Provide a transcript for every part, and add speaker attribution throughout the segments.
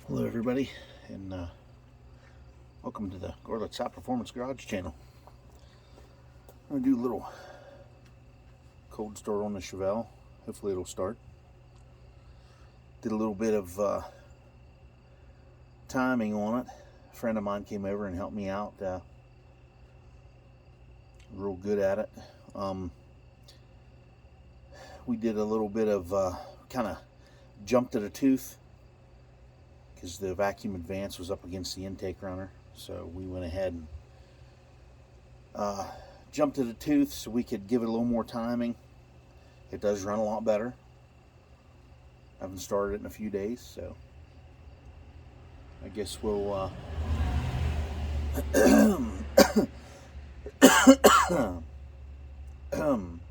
Speaker 1: Hello everybody, and welcome to the Gorlitz High Performance Garage channel. I'm going to do a little cold start on the Chevelle. Hopefully it'll start. Did a little bit of timing on it. A friend of mine came over and helped me out. Real good at it. We did a little bit of kind of jumped to the tooth, because the vacuum advance was up against the intake runner. So we went ahead and jumped to the tooth so we could give it a little more timing. It does run a lot better. I haven't started it in a few days, so I guess we'll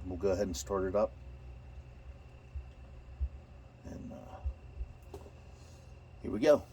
Speaker 1: we'll go ahead and start it up. And here we go.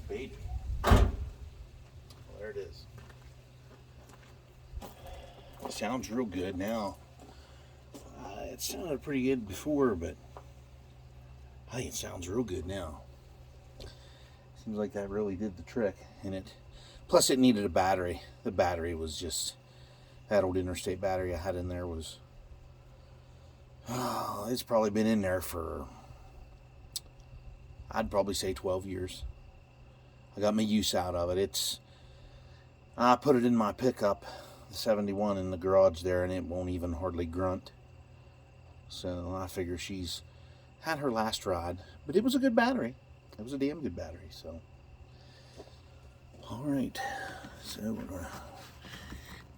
Speaker 1: Baby. Well, there it is. It sounds real good now. It sounded pretty good before, but I think it sounds real good now. Seems like that really did the trick. And it, plus it needed a battery. The battery was just, that old Interstate battery I had in there was, it's probably been in there for, I'd probably say 12 years. I got my use out of it. I put it in my pickup, the 71 in the garage there, and it won't even hardly grunt. So I figure she's had her last ride. But it was a good battery. It was a damn good battery. So, all right. So we're going to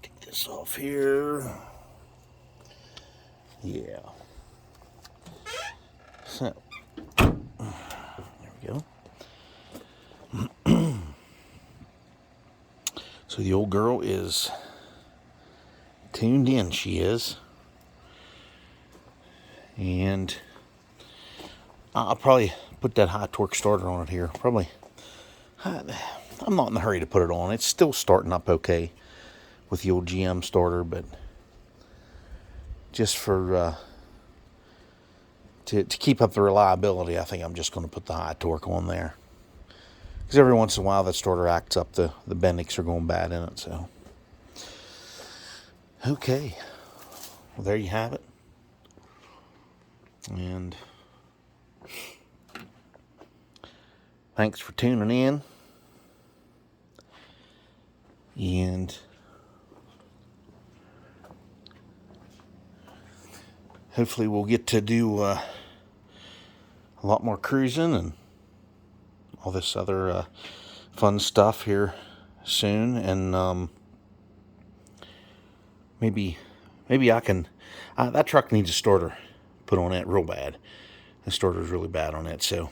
Speaker 1: take this off here. Yeah. So, there we go. So the old girl is tuned in, she is. And I'll probably put that high torque starter on it here. Probably, I'm not in a hurry to put it on. It's still starting up okay with the old GM starter, but just for to keep up the reliability, I think I'm just going to put the high torque on there. Because every once in a while that starter acts up, the Bendix are going bad in it. So, okay, well there you have it. And thanks for tuning in. And hopefully we'll get to do a lot more cruising and all this other fun stuff here soon. And maybe I can... that truck needs a starter put on it real bad. The starter's really bad on it. So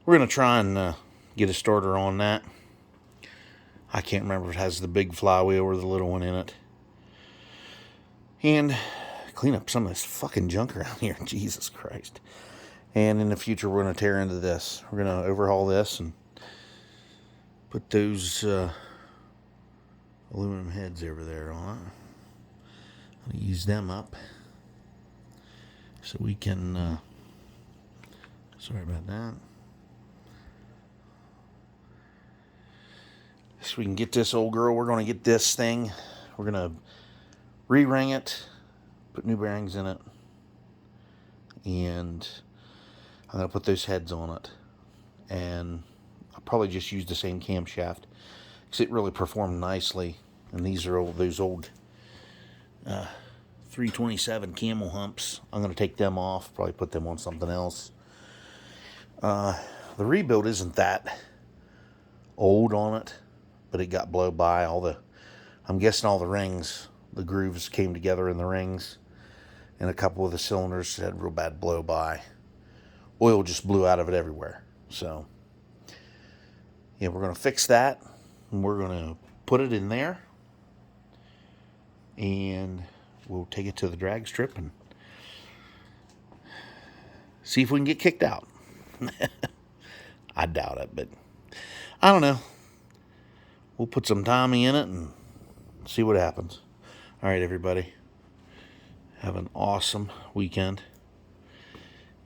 Speaker 1: we're going to try and get a starter on that. I can't remember if it has the big flywheel or the little one in it. And clean up some of this fucking junk around here. Jesus Christ. And in the future, we're going to tear into this. We're going to overhaul this and put those aluminum heads over there on it. I'll use them up so we can... sorry about that. So we can get this old girl. We're going to get this thing. We're going to re-ring it, put new bearings in it, and I'm going to put those heads on it. And I'll probably just use the same camshaft because it really performed nicely. And these are those old 327 camel humps. I'm going to take them off, probably put them on something else. The rebuild isn't that old on it, but it got blown by. I'm guessing all the rings, the grooves came together in the rings, and a couple of the cylinders had real bad blow by. Oil just blew out of it everywhere. So, yeah, we're going to fix that, and we're going to put it in there, and we'll take it to the drag strip and see if we can get kicked out. I doubt it, but I don't know. We'll put some Tommy in it and see what happens. All right, everybody. Have an awesome weekend.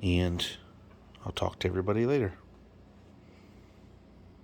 Speaker 1: And I'll talk to everybody later.